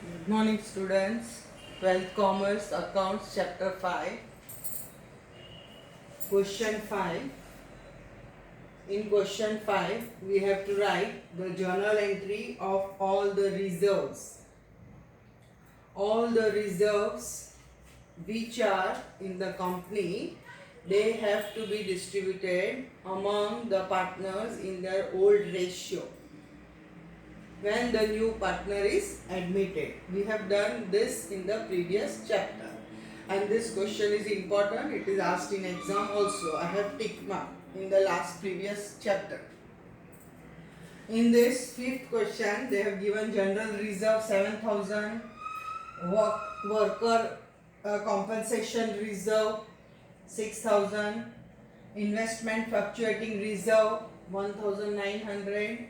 Good morning, students. 12th Commerce Accounts Chapter 5. Question 5. In question 5, we have to write the journal entry of all the reserves. All the reserves which are in the company, they have to be distributed among the partners in their old ratio when the new partner is admitted. We have done this in the previous chapter, and this question is important. It is asked in exam also. I have tick mark in the last previous chapter. In this fifth question, they have given general reserve 7,000, worker compensation reserve 6,000, investment fluctuating reserve 1,900,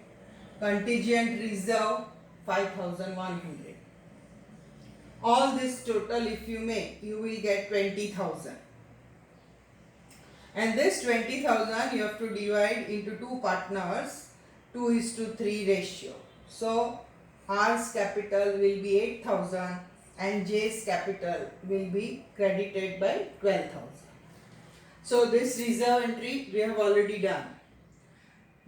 contingent reserve 5,100. All this total if you make, you will get 20,000. And this 20,000 you have to divide into two partners, 2:3 ratio. So R's capital will be 8,000 and J's capital will be credited by 12,000. So this reserve entry we have already done.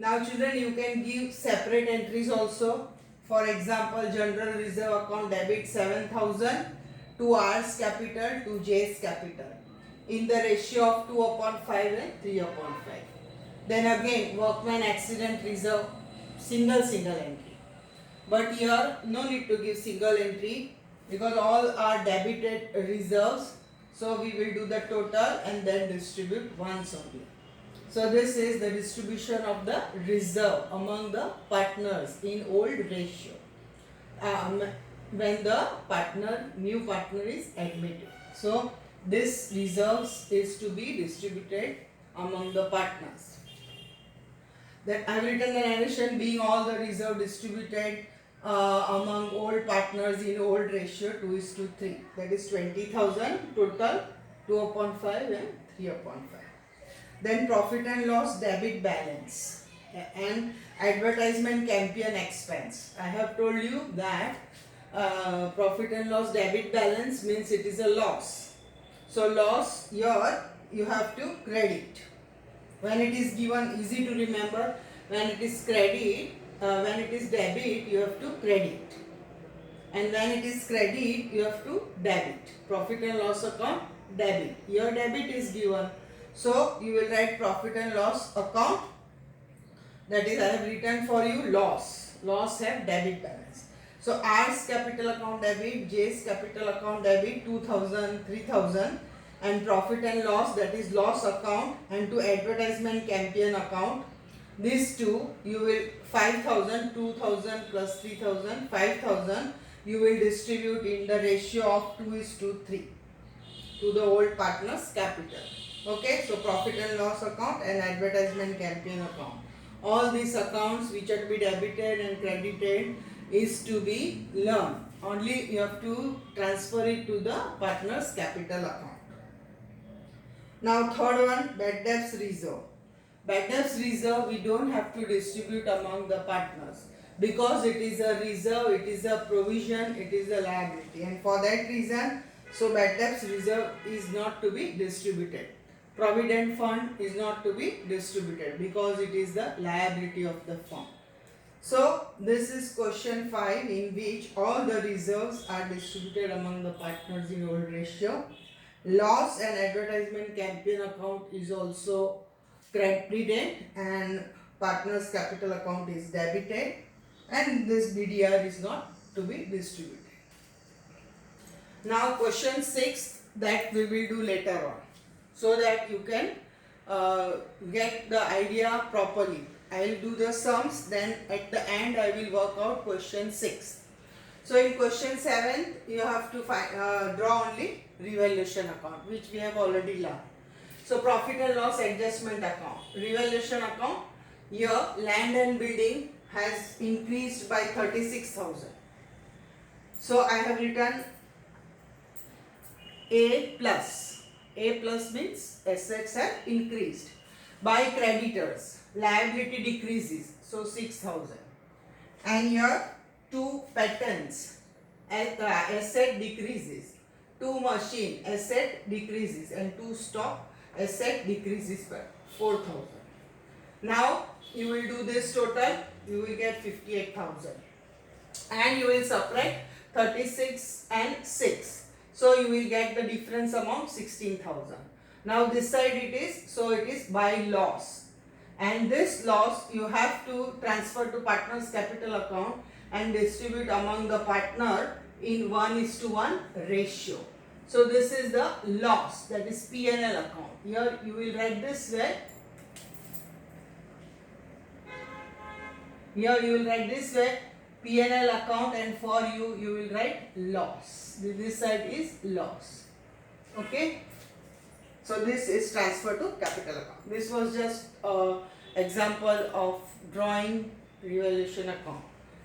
Now children, you can give separate entries also. For example, general reserve account debit 7,000 to R's capital to J's capital in the ratio of 2/5 and 3/5. Then again, workman accident reserve single entry. But here no need to give single entry because all are debited reserves. So we will do the total and then distribute once only. So this is the distribution of the reserve among the partners in old ratio when the new partner is admitted. So this reserves is to be distributed among the partners. Then I have written the narration being all the reserve distributed among old partners in old ratio 2:3. That is 20,000 total 2/5 and 3/5. Then profit and loss debit balance and advertisement campaign expense. I have told you that profit and loss debit balance means it is a loss. So loss here you have to credit. When it is given, easy to remember, when it is credit, when it is debit you have to credit, and when it is credit you have to debit. Profit and loss account debit. Your debit is given. So you will write profit and loss account. That is, I have written for you loss. Loss have debit balance. So R's capital account debit, J's capital account debit 2,000, 3,000, and profit and loss, that is loss account, and to advertisement campaign account. These two you will 5,000, 2,000 plus 3,000, 5,000 you will distribute in the ratio of 2:3 to the old partner's capital. Okay, so profit and loss account and advertisement campaign account. All these accounts which are to be debited and credited is to be learned. Only you have to transfer it to the partner's capital account. Now third one, bad debts reserve. Bad debts reserve we don't have to distribute among the partners because it is a reserve, it is a provision, it is a liability, and for that reason, so bad debts reserve is not to be distributed. Provident fund is not to be distributed because it is the liability of the firm. So this is question 5 in which all the reserves are distributed among the partners in old ratio. Loss and advertisement campaign account is also credited and partners capital account is debited, and this BDR is not to be distributed. Now question 6 that we will do later on, so that you can get the idea properly. I will do the sums, then at the end I will work out question 6. So in question 7 you have to draw only revaluation account, which we have already learned. So profit and loss adjustment account, revaluation account. Here land and building has increased by 36,000. So I have written A plus. A plus means assets have increased. By creditors, liability decreases, so 6,000. And here two patents asset decreases. 2 machine asset decreases and 2 stock asset decreases by 4,000. Now you will do this total, you will get 58,000 and you will subtract 36 and 6. So you will get the difference amount 16,000. Now this side it is, so it is by loss. And this loss you have to transfer to partner's capital account and distribute among the partner in 1:1 ratio. So this is the loss, that is P&L account. Here you will write this way. Here you will write this way, P&L account, and for you will write loss. This side is loss. Okay. So this is transfer to capital account. This was just an example of drawing revaluation account.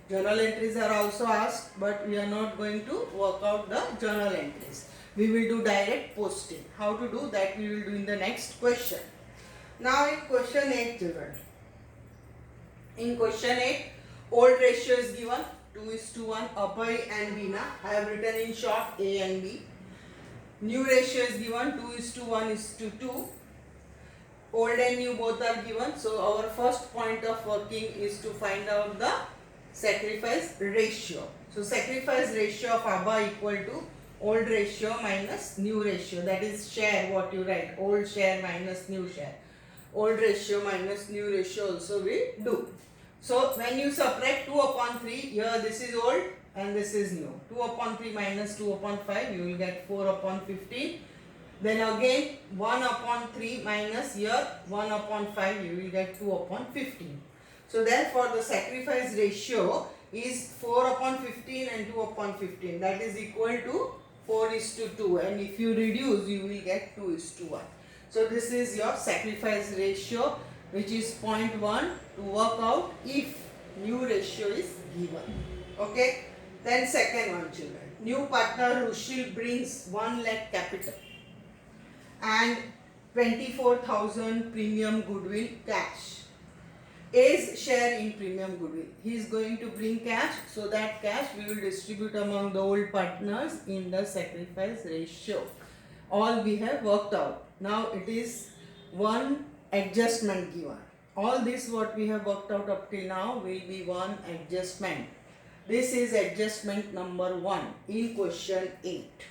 Journal entries are also asked, but we are not going to work out the journal entries. We will do direct posting. How to do that we will do in the next question. Now in question 8, children. In question 8, old ratio is given 2:1, Abhay and Veena. I have written in short A and B. New ratio is given 2:1:2. Old and new both are given. So our first point of working is to find out the sacrifice ratio. So sacrifice ratio of ABBA equal to old ratio minus new ratio. That is share, what you write. Old share minus new share. Old ratio minus new ratio also we do. So when you subtract 2/3, here this is old and this is new. 2/3 minus 2/5, you will get 4/15. Then again 1/3 minus here 1/5, you will get 2/15. So therefore the sacrifice ratio is 4/15 and 2/15. That is equal to 4:2. And if you reduce, you will get 2:1. So this is your sacrifice ratio, which is 0.1 to work out if new ratio is given. Okay. Then second one, children. New partner Rushil brings 1 lakh capital and 24,000 premium goodwill cash. A's share in premium goodwill. He is going to bring cash, so that cash we will distribute among the old partners in the sacrifice ratio. All we have worked out. Now it is one adjustment given. All this what we have worked out up till now will be one adjustment. This is adjustment number 1 in question 8.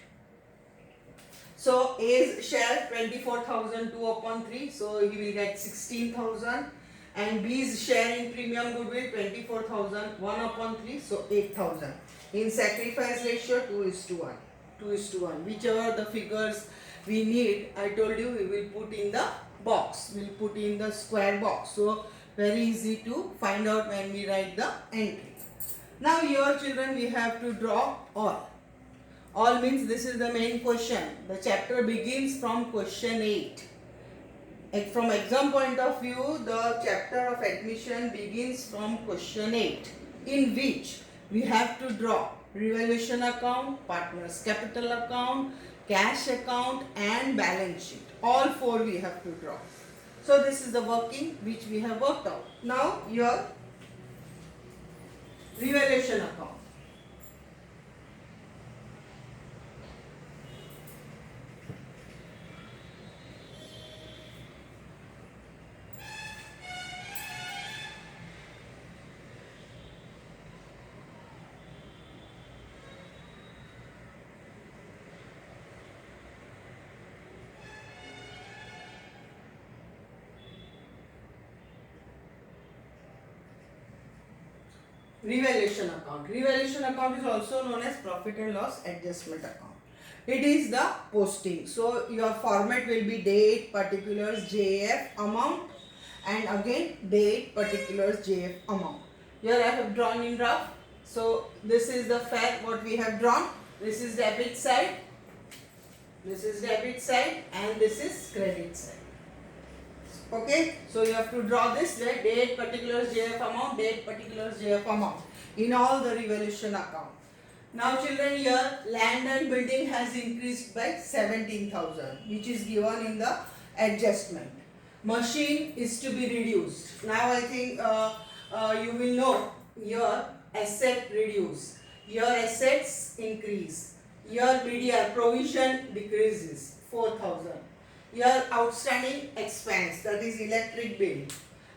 So A's share 24,000 2/3, so he will get 16,000, and B's share in premium goodwill 24,000 1/3, so 8,000. In sacrifice ratio 2:1. 2:1. Whichever the figures we need, I told you we will put in the box. We will put in the square box. So very easy to find out when we write the entry. Now here, children, we have to draw all. All means this is the main question. The chapter begins from question 8. From exam point of view, the chapter of admission begins from question 8, in which we have to draw revaluation account, partner's capital account, cash account and balance sheet. All 4 we have to draw. So this is the working which we have worked out. Now your revaluation account. Revaluation account. Revaluation account is also known as profit and loss adjustment account. It is the posting. So your format will be date, particulars, JF, amount, and again date, particulars, JF, amount. Here I have drawn in rough. So this is the fact what we have drawn. This is debit side. This is debit side and this is credit side. Okay, so you have to draw this date, particulars, JF amount, date, particulars, JF amount in all the revaluation account. Now children, here land and building has increased by 17,000, which is given in the adjustment. Machine is to be reduced. Now I think you will know here asset reduce. your assets increase, your BDR provision decreases 4,000, your outstanding expense, that is electric bill,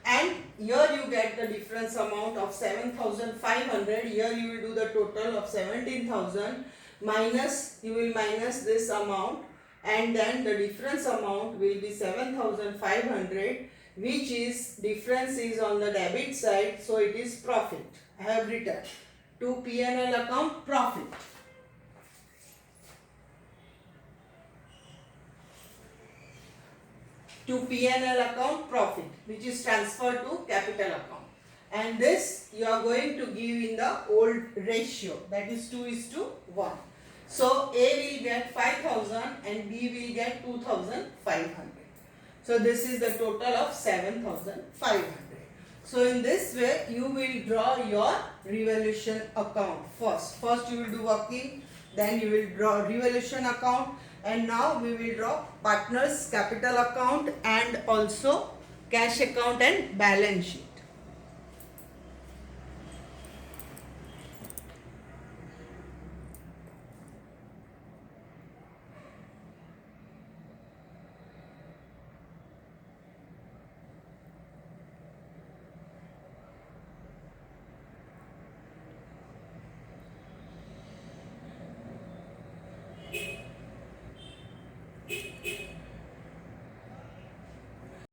and here you get the difference amount of 7,500. Here you will do the total of 17,000 minus, you will minus this amount, and then the difference amount will be 7,500, which is difference is on the debit side, so it is profit. I have written to P&L account profit. To P&L account profit, which is transferred to capital account, and this you are going to give in the old ratio, that is 2:1. So A will get 5,000 and B will get 2,500. So this is the total of 7,500. So in this way you will draw your revaluation account first. First you will do working, then you will draw revaluation account, and now we will draw partners capital account and also cash account and balance sheet.